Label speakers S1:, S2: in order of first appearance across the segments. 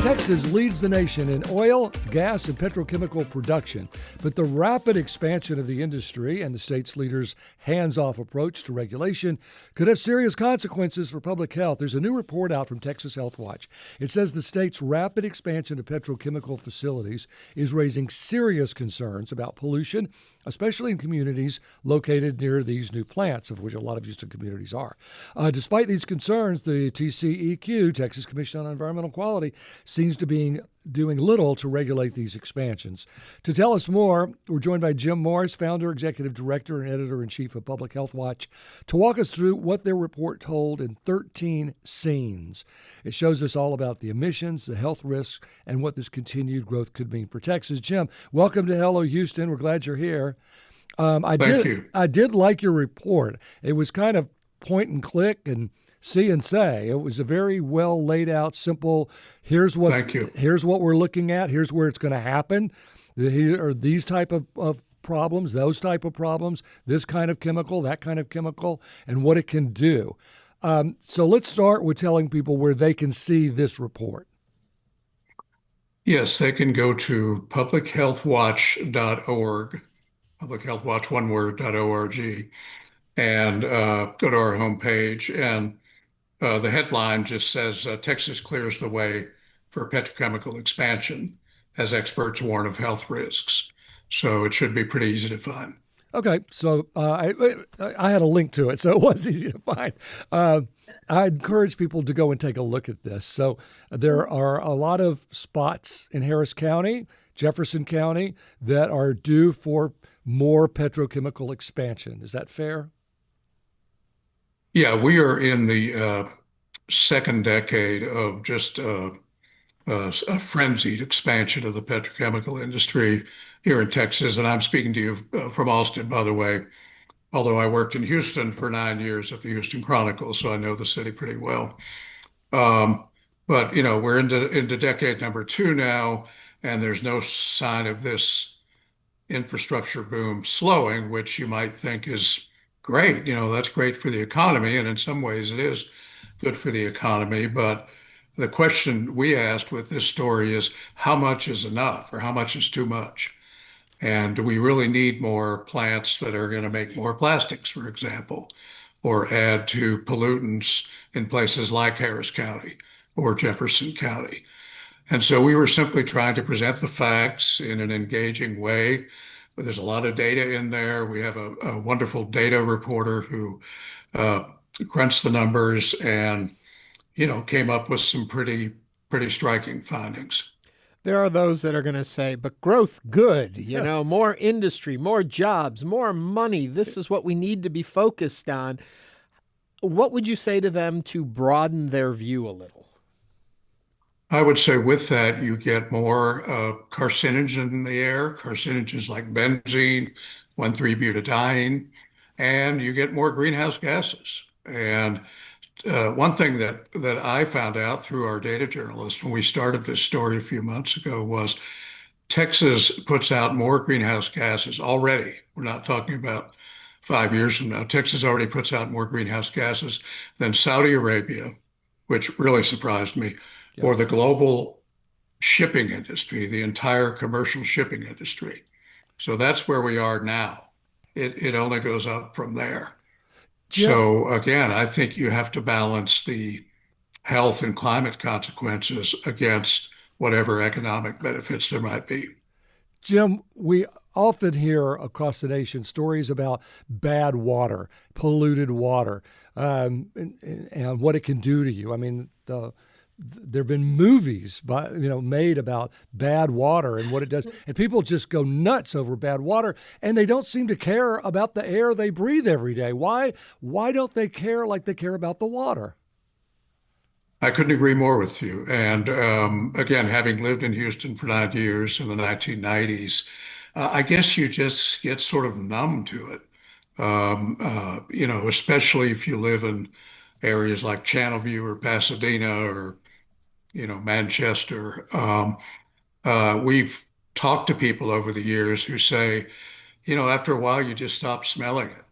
S1: Texas leads the nation in oil, gas, and petrochemical production, but the rapid expansion of the industry and the state's leaders' hands-off approach to regulation could have serious consequences for public health. There's a new report out from Texas Health Watch. It says the state's rapid expansion of petrochemical facilities is raising serious concerns about pollution, especially in communities located near these new plants, of which a lot of Houston communities are. Despite these concerns, the TCEQ, Texas Commission on Environmental Quality, seems to be doing little to regulate these expansions. To tell us more, we're joined by Jim Morris, founder, executive director, and editor-in-chief of Public Health Watch, to walk us through what their report told in 13 scenes. It shows us all about the emissions, the health risks, and what this continued growth could mean for Texas. Jim, welcome to Hello Houston. We're glad you're here.
S2: Thank you.
S1: I did like your report. It was kind of point and click and see and say. It was a very well laid out, simple, here's what we're looking at, here's where it's going to happen. Here are these type of problems, those type of problems, this kind of chemical, that kind of chemical, and what it can do. So let's start with telling people where they can see this report.
S2: Yes, they can go to publichealthwatch.org, publichealthwatch, one word, .org, and go to our homepage. And the headline just says, Texas clears the way for petrochemical expansion as experts warn of health risks. So it should be pretty easy to find.
S1: Okay, so I had a link to it, so it was easy to find. I encourage people to go and take a look at this. So there are a lot of spots in Harris County, Jefferson County, that are due for more petrochemical expansion. Is that fair?
S2: Yeah, we are in the second decade of just a frenzied expansion of the petrochemical industry here in Texas. And I'm speaking to you from Austin, by the way, although I worked in Houston for 9 years at the Houston Chronicle, so I know the city pretty well. But, we're into decade number two now, and there's no sign of this infrastructure boom slowing, which you might think is great. That's great for the economy, and in some ways it is good for the economy. But the question we asked with this story is how much is enough or how much is too much? And do we really need more plants that are going to make more plastics, for example, or add to pollutants in places like Harris County or Jefferson County? And so we were simply trying to present the facts in an engaging way. But there's a lot of data in there. We have a wonderful data reporter who crunched the numbers and, came up with some pretty striking findings.
S3: There are those that are going to say, but growth, good, more industry, more jobs, more money. This is what we need to be focused on. What would you say to them to broaden their view a little?
S2: I would say with that, you get more carcinogens in the air, carcinogens like benzene, 1,3-butadiene, and you get more greenhouse gases. And one thing that I found out through our data journalists when we started this story a few months ago was Texas puts out more greenhouse gases already. We're not talking about 5 years from now. Texas already puts out more greenhouse gases than Saudi Arabia, which really surprised me, or the global shipping industry, the entire commercial shipping industry. So that's where we are now. It only goes up from there. So again, I think you have to balance the health and climate consequences against whatever economic benefits there might be.
S1: Jim, we often hear across the nation stories about bad water, polluted water, and what it can do to you. I mean, there have been movies made about bad water and what it does, and people just go nuts over bad water, and they don't seem to care about the air they breathe every day. Why don't they care like they care about the water?
S2: I couldn't agree more with you. And again, having lived in Houston for 9 years in the 1990s, I guess you just get sort of numb to it, especially if you live in areas like Channelview or Pasadena or Manchester. We've talked to people over the years who say, after a while, you just stop smelling it.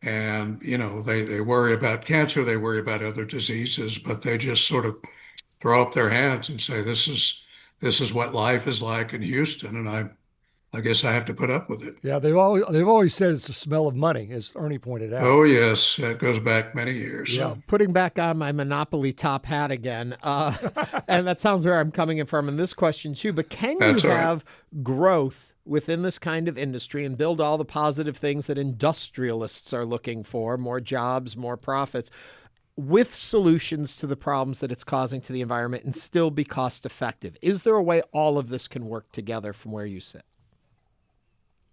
S2: And, they worry about cancer, they worry about other diseases, but they just sort of throw up their hands and say, this is what life is like in Houston, and I guess I have to put up with it.
S1: Yeah, they've always said it's the smell of money, as Ernie pointed out.
S2: Oh, yes, that goes back many years.
S1: Yeah.
S3: Putting back on my Monopoly top hat again, and that sounds where I'm coming from in this question too, but can you
S2: That's all right.
S3: have growth within this kind of industry and build all the positive things that industrialists are looking for, more jobs, more profits, with solutions to the problems that it's causing to the environment and still be cost effective? Is there a way all of this can work together from where you sit?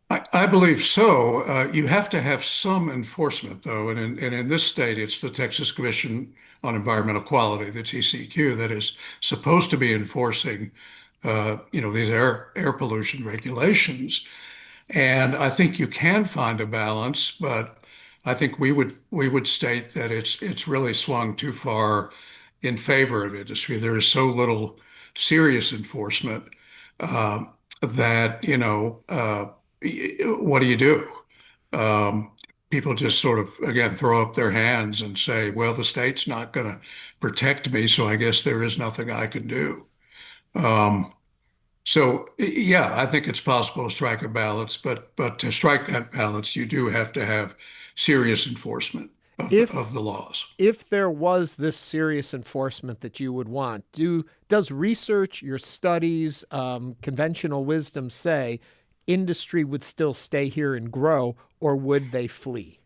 S2: I believe so. You have to have some enforcement, though, and in this state, it's the Texas Commission on Environmental Quality, the TCQ, that is supposed to be enforcing, these air pollution regulations. And I think you can find a balance, but I think we would state that it's really swung too far in favor of industry. There is so little serious enforcement uh, that what do you do? Um, People just sort of again throw up their hands and say, "Well, the state's not going to protect me, so I guess there is nothing I can do." Um, so yeah, I think it's possible to strike a balance, but to strike that balance, you do have to have serious enforcement of
S3: If
S2: of the laws.
S3: if there was this serious enforcement that you would want, does research, your studies, conventional wisdom say industry would still stay here and grow, or would they flee?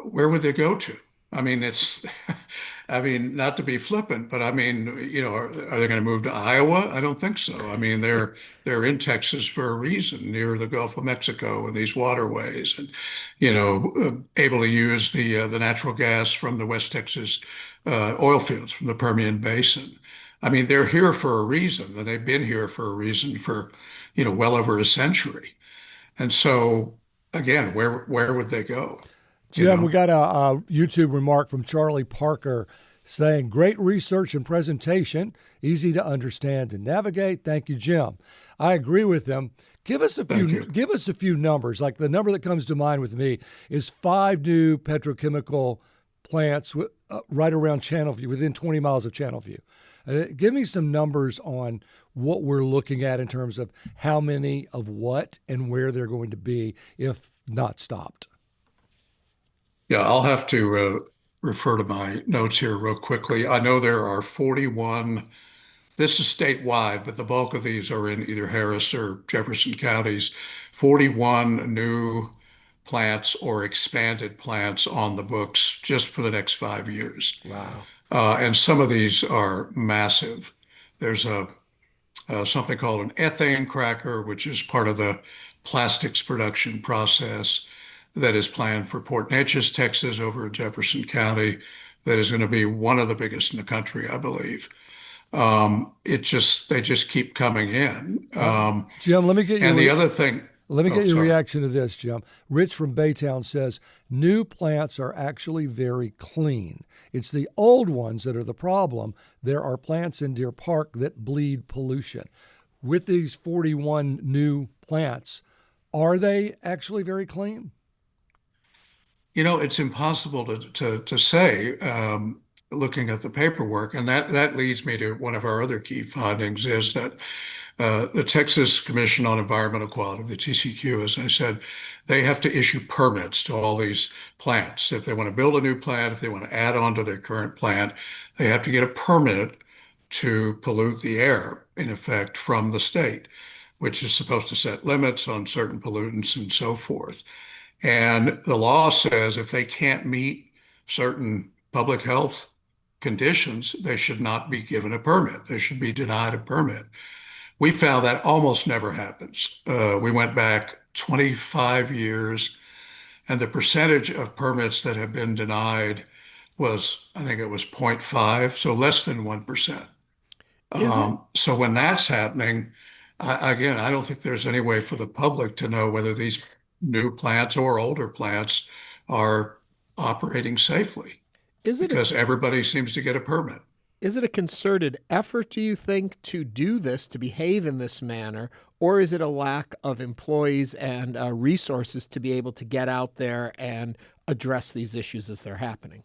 S2: Where would they go to? I mean, I mean, not to be flippant, but I mean, are they going to move to Iowa? I don't think so. I mean, they're in Texas for a reason, near the Gulf of Mexico and these waterways, and able to use the natural gas from the West Texas oil fields from the Permian Basin. I mean, they're here for a reason, and they've been here for a reason for well over a century. And so, again, where would they go? You
S1: Jim, we
S2: know?
S1: got a YouTube remark from Charlie Parker saying, great research and presentation, easy to understand and navigate. Thank you, Jim. I agree with him.
S2: Thank you.
S1: Give us a few numbers. Like the number that comes to mind with me is 5 new petrochemical plants right around Channelview, within 20 miles of Channelview. Give me some numbers on what we're looking at in terms of how many of what and where they're going to be if not stopped.
S2: Yeah, I'll have to refer to my notes here real quickly. I know there are 41. This is statewide, but the bulk of these are in either Harris or Jefferson counties. 41 new plants or expanded plants on the books just for the next 5 years.
S3: Wow.
S2: And some of these are massive. There's something called an ethane cracker, which is part of the plastics production process that is planned for Port Neches, Texas, over in Jefferson County, that is going to be one of the biggest in the country, I believe. They just keep coming in.
S1: Jim, let me get you.
S2: And the other thing,
S1: Let me
S2: oh,
S1: get your
S2: sorry.
S1: reaction to this, Jim. Rich from Baytown says new plants are actually very clean. It's the old ones that are the problem. There are plants in Deer Park that bleed pollution. With these 41 new plants, are they actually very clean?
S2: It's impossible to say, looking at the paperwork, and that leads me to one of our other key findings is that the Texas Commission on Environmental Quality, the TCQ, as I said, they have to issue permits to all these plants. If they want to build a new plant, if they want to add on to their current plant, they have to get a permit to pollute the air, in effect, from the state, which is supposed to set limits on certain pollutants and so forth. And the law says if they can't meet certain public health conditions, they should not be given a permit. They should be denied a permit. We found that almost never happens. We went back 25 years, and the percentage of permits that have been denied was, I think it was 0.5, so less than 1%.
S3: Is it
S2: So when that's happening, again, I don't think there's any way for the public to know whether these new plants or older plants are operating safely
S3: is it a
S2: because everybody seems to get a permit.
S3: is it a concerted effort, do you think, to do this, to behave in this manner, or is it a lack of employees and resources to be able to get out there and address these issues as they're happening?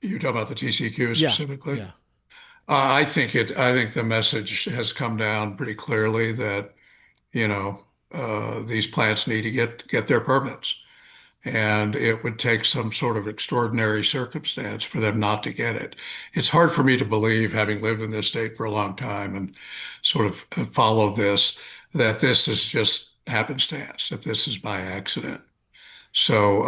S2: You talk about the TCQ
S3: Yeah,
S2: specifically?
S3: yeah.
S2: I think the message has come down pretty clearly that, you know, these plants need to get their permits. And it would take some sort of extraordinary circumstance for them not to get it. It's hard for me to believe, having lived in this state for a long time and sort of followed this, that this is just happenstance, that this is by accident. So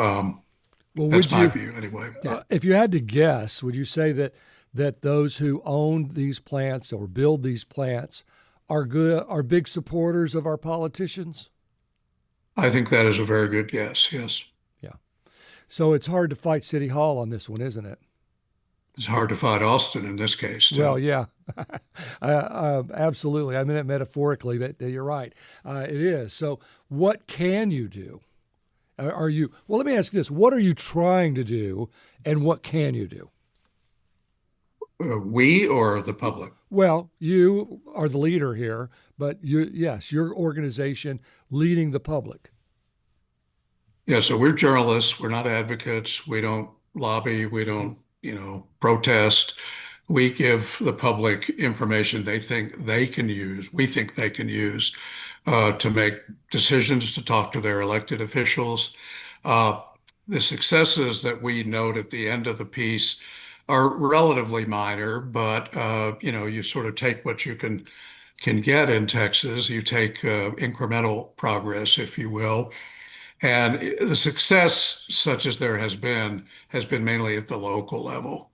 S1: Well,
S2: that's
S1: would
S2: my
S1: you,
S2: view anyway.
S1: if you had to guess, would you say that those who own these plants or build these plants are big supporters of our politicians?
S2: I think that is a very good guess. Yes.
S1: Yeah. So it's hard to fight City Hall on this one, isn't it?
S2: It's hard to fight Austin in this case,
S1: Well,
S2: too.
S1: yeah, absolutely. I mean it metaphorically, but you're right. It is. So, what can you do? Are you, well, let me ask you this. What are you trying to do, and what can you do?
S2: We or the public?
S1: Well, you are the leader here, but yes, your organization leading the public.
S2: Yeah, so we're journalists. We're not advocates. We don't lobby. We don't, protest. We give the public information they think they can use, we think they can use to make decisions, to talk to their elected officials. Uh, the successes that we note at the end of the piece are relatively minor, but you sort of take what you can get in Texas. You take incremental progress, if you will. And the success, such as there has been mainly at the local level.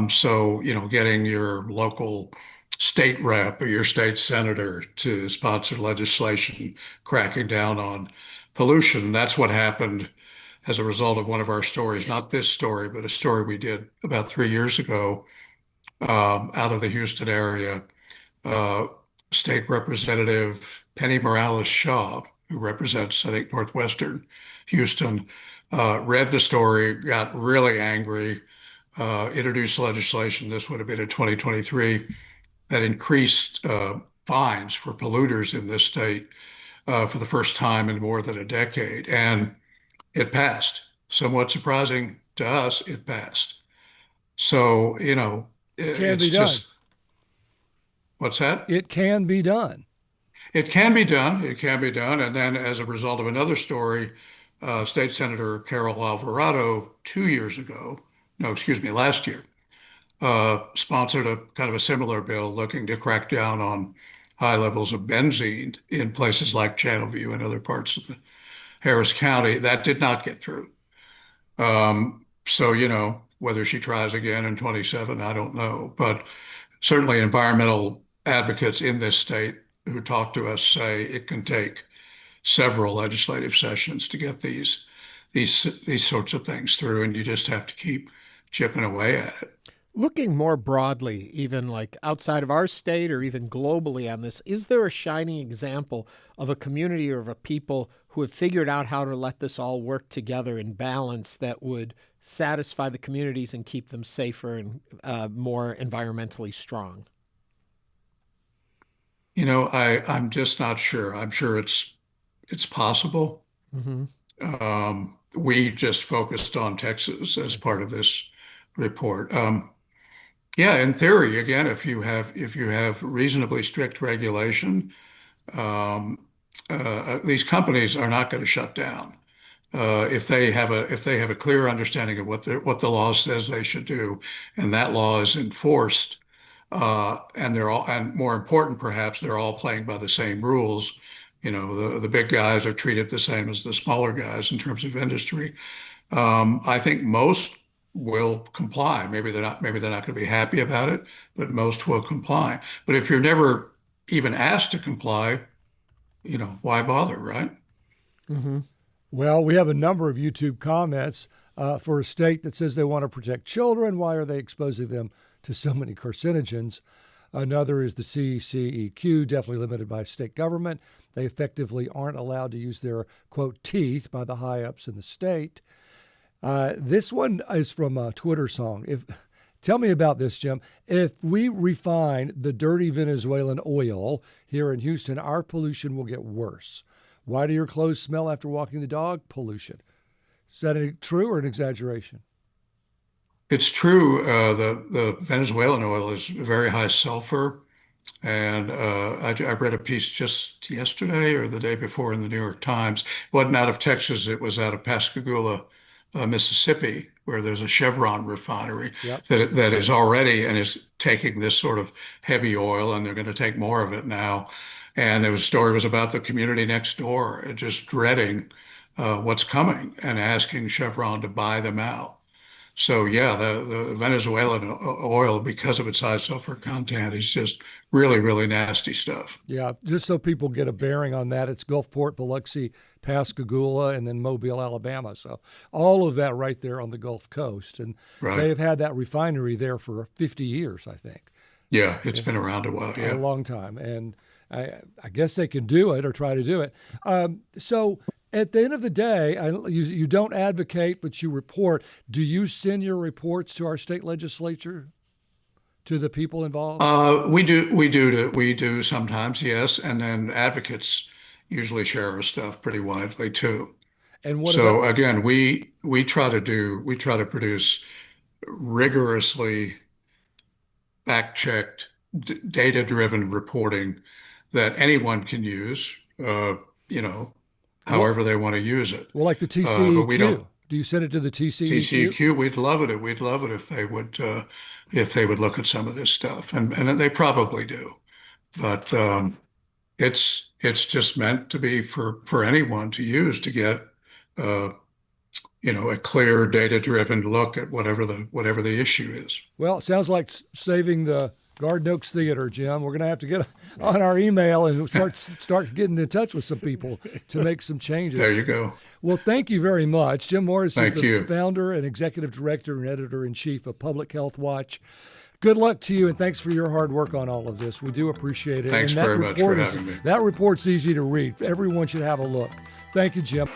S2: So, getting your local state rep or your state senator to sponsor legislation cracking down on pollution. That's what happened as a result of one of our stories, not this story, but a story we did about 3 years ago out of the Houston area. Uh, State Representative Penny Morales Shaw, who represents, I think, Northwestern Houston, read the story, got really angry, introduced legislation. This would have been in 2023 that increased fines for polluters in this state for the first time in more than a decade. And it passed. Somewhat surprising to us, it passed. So,
S1: Can be
S2: it's
S1: done.
S2: just, what's that?
S1: It can be done.
S2: It can be done. It can be done. And then, as a result of another story, State Senator Carol Alvarado 2 years ago, no, excuse me, last year, sponsored a kind of a similar bill looking to crack down on high levels of benzene in places like Channelview and other parts of the Harris County. That did not get through. So, whether she tries again in 27, I don't know. But certainly environmental advocates in this state who talk to us say it can take several legislative sessions to get these sorts of things through, and you just have to keep chipping away at it.
S3: Looking more broadly, even like outside of our state or even globally on this, is there a shining example of a community or of a people who have figured out how to let this all work together in balance that would satisfy the communities and keep them safer and more environmentally strong?
S2: I'm just not sure. I'm sure it's possible.
S3: Mm-hmm.
S2: We just focused on Texas as part of this report. Yeah, in theory, again, if you have reasonably strict regulation, um, these companies are not going to shut down if they have a clear understanding of what the law says they should do, and that law is enforced. And they're all, and more important, perhaps, they're all playing by the same rules. The big guys are treated the same as the smaller guys in terms of industry. I think most will comply. Maybe they're not going to be happy about it, but most will comply. But if you're never even asked to comply, why bother, right?
S3: Mm-hmm.
S1: Well, we have a number of YouTube comments for a state that says they want to protect children. Why are they exposing them to so many carcinogens? Another is the CCEQ, definitely limited by state government. They effectively aren't allowed to use their, quote, teeth by the high-ups in the state. This one is from a Twitter song. Tell me about this, Jim. If we refine the dirty Venezuelan oil here in Houston, our pollution will get worse. Why do your clothes smell after walking the dog? Pollution. Is that true or an exaggeration?
S2: It's true. The Venezuelan oil is very high sulfur. And I read a piece just yesterday or the day before in the New York Times. It wasn't out of Texas, it was out of Pascagoula, Mississippi, where there's a Chevron refinery
S1: Yep.
S2: that is already and is taking this sort of heavy oil, and they're going to take more of it now. And there was a story was about the community next door just dreading what's coming and asking Chevron to buy them out. So yeah, the Venezuelan oil, because of its high sulfur content, is just really, really nasty stuff.
S1: Yeah, just so people get a bearing on that, it's Gulfport, Biloxi, Pascagoula, and then Mobile, Alabama. So all of that right there on the Gulf Coast. And
S2: Right.
S1: they've had that refinery there for 50 years, I think.
S2: Yeah, it's been around a while.
S1: A
S2: Yeah.
S1: long time. And I guess they can do it or try to do it. So at the end of the day, you don't advocate, but you report. Do you send your reports to our state legislature, to the people involved?
S2: We do sometimes, yes, and then advocates usually share our stuff pretty widely too.
S1: And what
S2: So
S1: about,
S2: again, we try to produce rigorously fact-checked, data-driven reporting that anyone can use, you know,
S1: well,
S2: however they want to use it.
S1: like the
S2: But we don't
S1: TCEQ? Do you send it to the TCEQ?
S2: TCEQ. We'd love it. We'd love it if they would look at some of this stuff, and they probably do. But it's just meant to be for anyone to use to get uh, a clear data-driven look at whatever the issue is.
S1: Well, it sounds like saving the Garden Oaks Theater, Jim. We're going to have to get on our email and start getting in touch with some people to make some changes.
S2: There you go.
S1: Well, thank you very much. Jim Morris is
S2: Thank
S1: the
S2: you.
S1: founder and executive director and editor-in-chief of Public Health Watch. Good luck to you, and thanks for your hard work on all of this. We do appreciate it.
S2: Thanks
S1: And that
S2: very much for
S1: report
S2: having me.
S1: That report's easy to read. Everyone should have a look. Thank you, Jim.